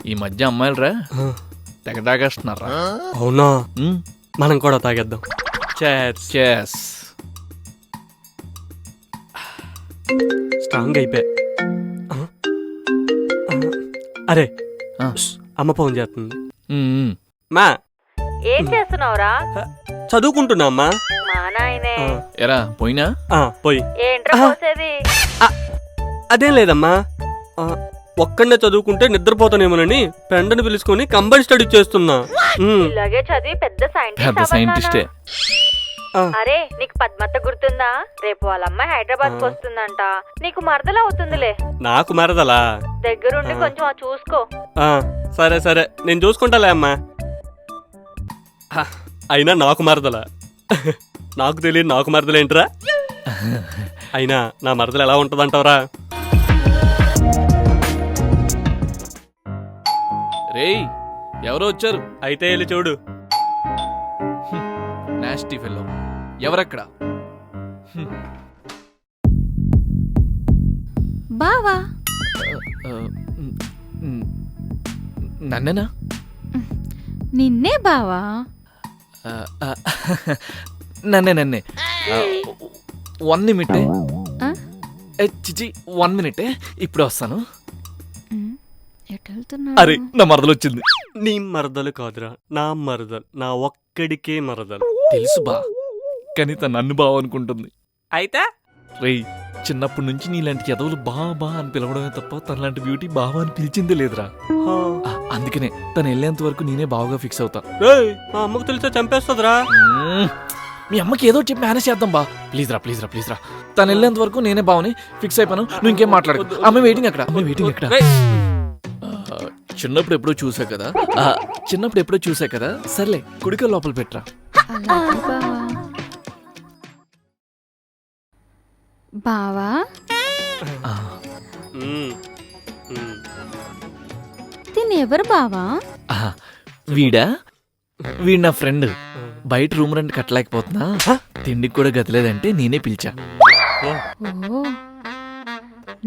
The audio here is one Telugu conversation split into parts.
ఈ మధ్య అమ్మాయిలు రా తెగ తాగేస్తున్నారా? అవునా, మనం కూడా తాగేద్దాం. చేస్ స్ట్రాంగ్ అయిపోయా. అరే అమ్మ ఫోన్ చేస్తుంది. మా ఏం చేస్తున్నావురా? చదువుకుంటున్నా అమ్మా. మా నాయనే ఎరా పోయినా పోయి. ఏంట్రా పోసేది? అదేం లేదమ్మా, ఒక్కడే చదువుకుంటే నిద్రపోతానేమోనని ఫ్రెండ్ని పిలుచుకొని కంబైన్ స్టడీ చేస్తున్నా. ఇలాగే చదివి పెద్ద పెద్ద సైంటిస్టే. అరే నీకు పద్మత్త గుర్తుందా? రేపు వాళ్ళ అమ్మాయి హైదరాబాద్ కు వస్తుందంట. నీకు మరదలా అవుతుందిలే. నాకు మరదలా? దగ్గరుండి కొంచెం చూసుకో. సరే సరే, నేను చూసుకుంటాలే అమ్మా. అయినా నాకు మరదలా? నాకు తెలియదు నాకు మరదలేంట్రా? అయినా నా మరదలు ఎలా ఉంటదంటావరా? రేయ్ ఎవరో వచ్చారు. అయితే వెళ్ళి చూడు. Nasty fellow. ఎవరక్కడ? బావా నన్నేనా? నిన్నే బావా. నన్నే 1 నిమిటే. చిచి 1 మినిటే, ఇప్పుడు వస్తాను. అరే నా మరదలు వచ్చింది. నీ మరదలు కాదురా, నా మరదలు. నా ఒక్కడికే మరదలు. తెలుసు బా, కానీ తను నన్ను బావ అనుకుంటుంది. అయితే రేయ్ చిన్నప్పటి నుంచి నీలాంటి ఎదవులు బా అని పిలవడమే తప్ప తనలాంటి బ్యూటీ బావ అని పిలిచిందే లేదురా. అందుకనే తను వెళ్ళేంత వరకు నేనే బావగా ఫిక్స్ అవుతా. మా అమ్మకు తెలిస్తే చంపేస్తుందిరా. మీ అమ్మకి ఏదో చెప్పి మేనేజ్ చేద్దాం బా. ప్లీజ్ రా తను వెళ్ళేంత వరకు నేనే బావని ఫిక్స్ అయిపోయాను. నువ్వు ఇంకేం మాట్లాడు. అమ్మాయి వెయిటింగ్ అక్కడ. చిన్నప్పుడు ఎప్పుడో చూసా కదా. సర్లే కుడిక లోపల పెట్టరా. బావా తినెవరు బావా? వీడు నా ఫ్రెండ్. బయట రూమ్ రెంట్ కట్టలేకపోతున్నా, తిండికి కూడా గతిలేదంటే నేనే పిలిచా. ఓ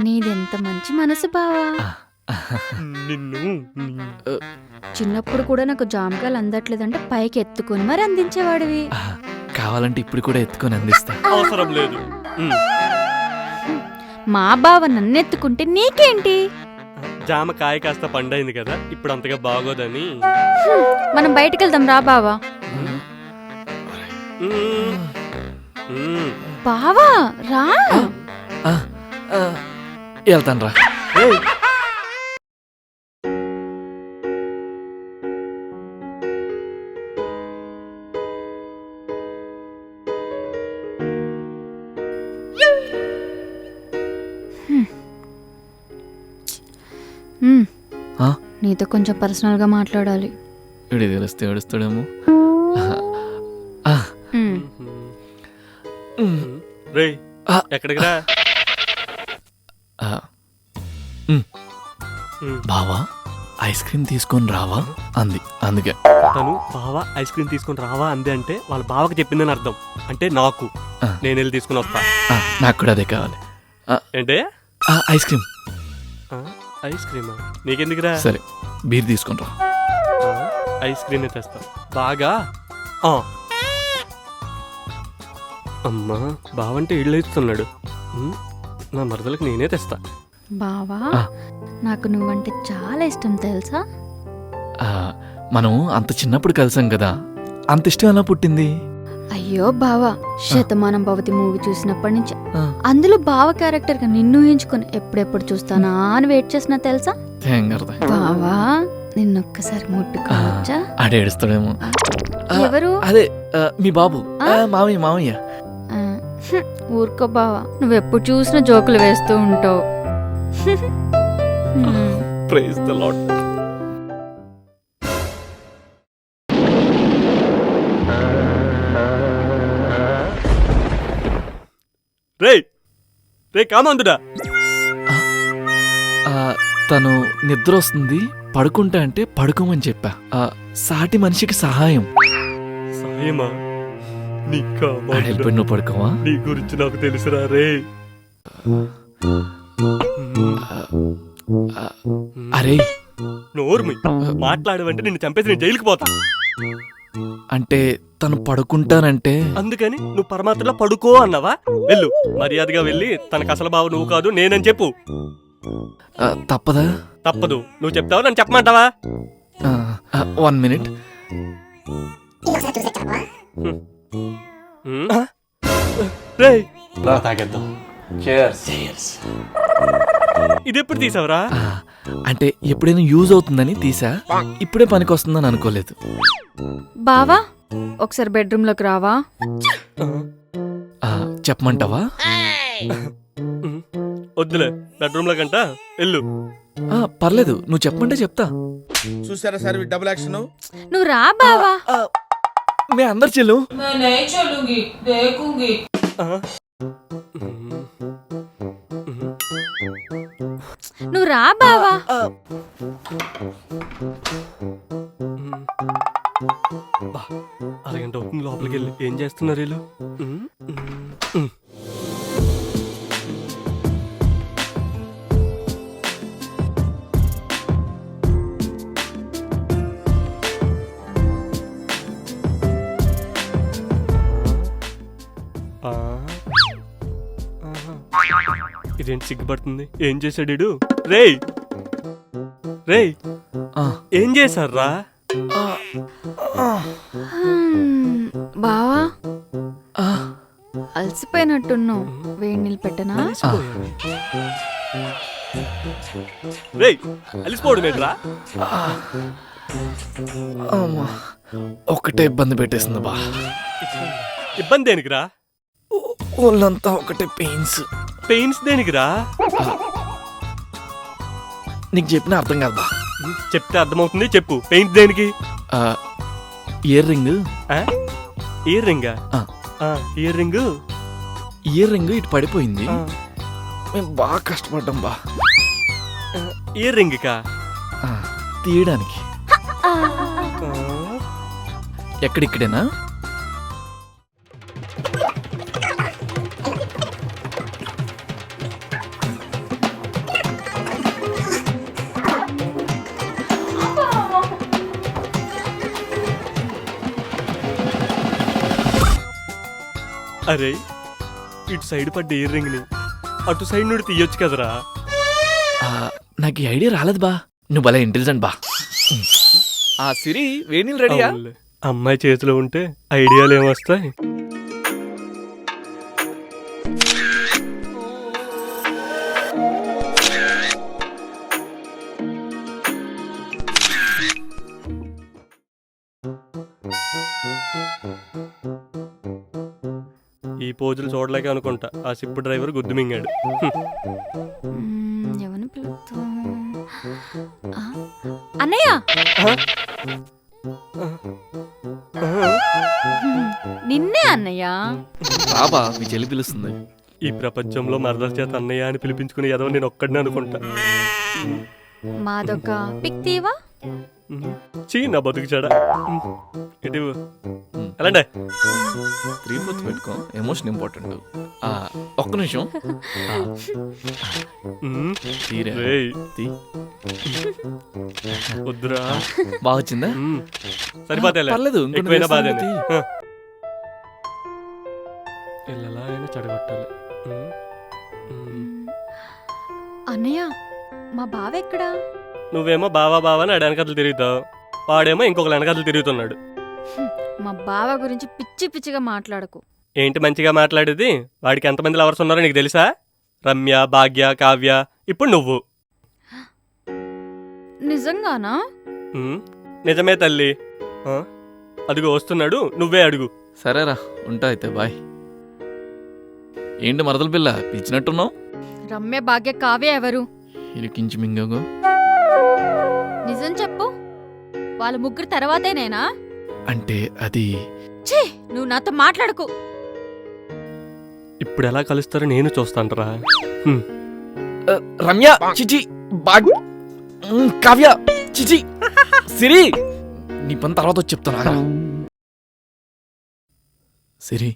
నీదెంత మంచి మనసు బావా. చిన్నప్పుడు కూడా నాకు జామకాయలు అందట్లేదంటే పైకి ఎత్తుకొని మరి అందించేవాడివి. కావాలంటే ఇప్పుడు కూడా ఎత్తుకొని అందిస్తా. అవసరం లేదు. మా బావ నన్ను ఎత్తుకుంటే నీకేంటి? జామకాయ కాస్త పండైంది కదా, ఇప్పుడు అంతగా బాగోదని. మనం బయటికి వెళ్దాం రా బావా. బావా రా. వెళ్తాను రా. నీతో కొంచెం పర్సనల్ గా మాట్లాడాలి. వీడి తెలిస్తే ఏడుస్తాడేమో. ఎక్కడికి రా? బావా ఐస్ క్రీమ్ తీసుకొని రావా అంది. అందుకే తను బావా ఐస్ క్రీమ్ తీసుకొని రావా అంది అంటే వాళ్ళ బావకి చెప్పిందని అర్థం. అంటే నాకు నేను వెళ్ళి తీసుకుని వస్తా. నాకు కూడా అదే కావాలి. ఏంటే? Ice cream. ఐస్ క్రీమా? నీకెందుకురా? సరే బీర్ తీసుకొని రా. ఐస్ క్రీమ్ తెస్తా బాగా. అమ్మా బావంటే ఇళ్ళు ఇస్తున్నాడు. నా మరదలకు నేనే తెస్తా. బావా నాకు నువ్వంటే చాలా ఇష్టం తెలుసా. మనం అంత చిన్నప్పుడు కలిసాం కదా, అంత ఇష్టం ఎలా పుట్టింది? అయ్యో బావా, శతమానం భవతి మూవీ చూసినప్పటి నుంచి అందులో బావ క్యారెక్టర్ గా నిన్ను ఊహించుకుని ఎప్పుడెప్పుడు చూస్తానా అని వెయిట్ చేసినా తెలుసా. బావా నిన్నొక్కసారి ముట్టుకోవచ్చా? ఆడేడుస్తాడేమో. ఎవరు? అదే మీ బాబు. మామయ్య. ఊరుకో బావా, నువ్వెప్పుడు చూసినా జోకులు వేస్తూ ఉంటావు. Praise the lord. రే కామందుడా, తను నిద్ర వస్తుంది పడుకుంటా అంటే పడుకోమని చెప్పా. సాటి మనిషికి సహాయం. సాయమా? నువ్వు పడుకోవా? నీ గురించి నాకు తెలుసురా రే. అరే నోర్మి మాట్లాడవంటే నిన్ను చంపేసి నేను జైలుకి పోతా. అంటే తను పడుకుంటానంటే అందుకని నువ్వు పరమాత్మలో పడుకో అన్నావా? వెళ్ళు, మర్యాదగా వెళ్ళి తనకు అసలు బావ నువ్వు కాదు నేనని చెప్పు. తప్పదా? తప్పదు. నువ్వు చెప్తావా నన్ను చెప్పమంటావా? 1 minute. రేయ్, తాగేద్దాం. ఇది ఎప్పుడు తీసావురా? అంటే ఎప్పుడైనా యూజ్ అవుతుందని తీసా, ఇప్పుడే పనికి వస్తుందని అనుకోలేదు. బావా ఒకసారి బెడ్రూమ్ లోకి రావా? చెప్పమంటావా? వద్దులే, బెడ్రూమ్ లో కంట వెళ్ళు. పర్లేదు, నువ్వు చెప్పమంటే చెప్తా. చూసారా సార్ డబుల్ యాక్షన్. నువ్వు రా బావా. మే అందరు చెల్లు. నువ్వు రా బావా. అరగంట అవుతుంది, లోపలికి వెళ్ళి ఏం చేస్తున్నారు వీళ్ళు? ఇదేంటి సిగ్గుపడుతుంది? ఏం చేశాడు వీడు? రేయ్ రేయ్, ఏం చేశారా? బావా అలసిపోయినట్టున్నావు, వేడి నీళ్ళు పెట్టనా? రేయ్, అలిసిపోవడం ఏంట్రా? ఒకటే ఇబ్బంది పెట్టేసింది బా. ఇబ్బంది దేనికిరా? ఒళ్ళంతా ఒకటే పెయిన్స్. పెయిన్స్ దేనికిరా? నీకు చెప్పిన అర్థం కాదు బా. చెప్తే అర్థమవుతుంది, చెప్పు. పెయిన్స్ దేనికి? Ear ring. ఇయర్ రింగా? Ear ring. ఇయర్ రింగ్ ఇటు పడిపోయింది, మేము బాగా కష్టపడ్డాం బా ఇయర్ రింగ్ కా తీయడానికి. ఎక్కడిక్కడేనా? అరే, ఇటు సైడ్ పడ్డ ఇయర్ రింగ్ ని అటు సైడ్ నుండి తీయొచ్చు కదరా. నాకు ఈ ఐడియా రాలేదు బా. నువ్వు భలే ఇంటెలిజెంట్ బా. సిరి వేణీలు రెడీయా? అవునులే, అమ్మాయి చేతిలో ఉంటే ఐడియాలు ఏమొస్తాయి? ఈ పోజులు చూడలేక అనుకుంటా ఆ సిప్ డ్రైవర్ గుద్దు మింగాడు. ఎవరిని పిలుద్దాం? అన్నయ్య, నిన్నే అన్నయ్య. రాబా, మీ చెల్లి పిలుస్తుంది. ఈ ప్రపంచంలో మరదల చేత అన్నయ్య అని పిలిపించుకునే ఎదవ నేను ఒక్కడినే అనుకుంటా. మాదొక పిక్ తీవా? చీ, నా బతుకు చెడ. ఇటు అలాండే 3/4 పెట్టుకో, ఎమోషన్ ఇంపార్టెంట్. ఒక్క నిమిషం. రేయ్, వద్దురా. బాగా వచ్చిందా? సరిపోతే పర్లేదు, ఎక్కువైనా బాధ. ఎలా అయినా చెడగొట్టాలి. అన్నయ్య, మా బావ ఎక్కడా? నువ్వేమో బావా బావా అని వెనకతలు తిరుగుతావు, వాడేమో ఇంకొక వెనకతలు తిరుగుతున్నాడు. మా బావ గురించి పిచ్చి పిచ్చిగా మాట్లాడకు. ఏంటి మంచిగా మాట్లాడేది? వాడికి ఎంతమంది లవర్స్ ఉన్నారో నీకు తెలుసా? రమ్య, భాగ్య, కావ్య, ఇప్పుడు నువ్వు. నిజంగానా? నిజమే తల్లి. అడుగు వస్తున్నాడు, నువ్వే అడుగు. సరేరా, ఉంటా అయితే, బాయ్. ఏంటి మరదల పిల్ల పిలిచినట్టున్నావు? రమ్య, భాగ్య, కావ్య ఎవరు? ఇరికించి మింగో. నిజం చెప్పు, వాళ్ళ ముగ్గురు తర్వాతేనేనా? అంటే అది... ఛీ, నువ్వు నాతో మాట్లాడకు. ఇప్పుడు ఎలా కలుస్తారో నేను చూస్తానురా. రమ్య చిచి, కావ్య చిచి, సిరి నీ పని తర్వాత వచ్చి చెప్తాను. సిరి,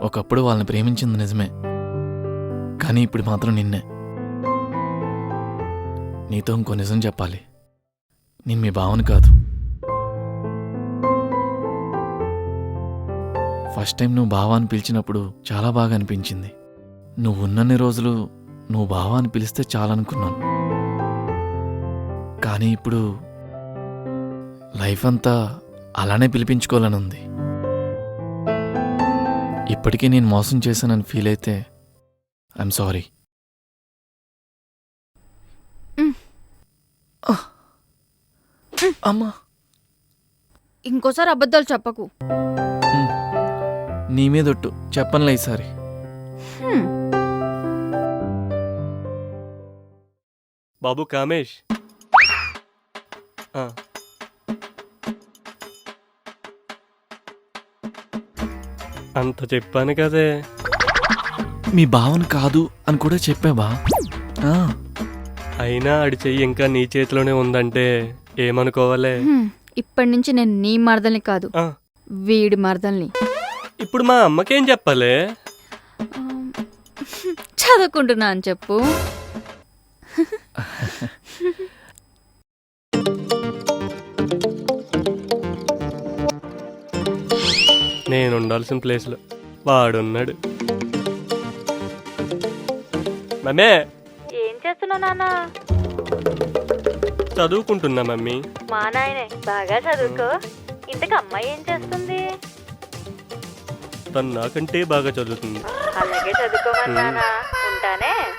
ఒకప్పుడు వాళ్ళని ప్రేమించింది నిజమే, కానీ ఇప్పుడు మాత్రం నిన్నే. నీతో ఇంకో నిజం చెప్పాలి. నేను మీ బావని కాదు. ఫస్ట్ టైం నువ్వు బావ అని పిలిచినప్పుడు చాలా బాగా అనిపించింది. నువ్వు ఉన్నన్ని రోజులు నువ్వు బావ అని పిలిస్తే చాలనుకున్నాను. కానీ ఇప్పుడు లైఫ్ అంతా అలానే పిలిపించుకోవాలని ఉంది. ఇప్పటికీ నేను మోసం చేశానని ఫీల్ అయితే ఐఎమ్ సారీ. అమ్మా, ఇంకోసారి అబద్ధాలు చెప్పకు. నీ మీదొట్టు చెప్పనులే ఈసారి. హ్మ్. బాబు కామేష్, ఆ, అంత చెప్పాను కదే. మీ బావని కాదు అని కూడా చెప్పావా? అయినా ఆడి చెయ్యి ఇంకా నీ చేతిలోనే ఉందంటే ఏమనుకోవాలే. హ్మ్. ఇప్పటి నుంచి నేను నీ మరదల్ని కాదు, ఆ, వీడి మరదల్ని. ఇప్పుడు మా అమ్మకేం చెప్పాలే? చదువుకుంటున్నా అని చెప్పు. నేను ఉండాల్సిన ప్లేస్లో వాడున్నాడు. మమ్మే, ఏం చేస్తున్నావు నాన్న? చదువుకుంటున్నా మమ్మీ. మా నాయనే బాగా చదువుకో. ఇంతకు అమ్మాయి ఏం చేస్తుంది? తను నాకంటే బాగా చదువుతుంది. అలాగే చదువుకోమని నాన్న. ఉంటానే.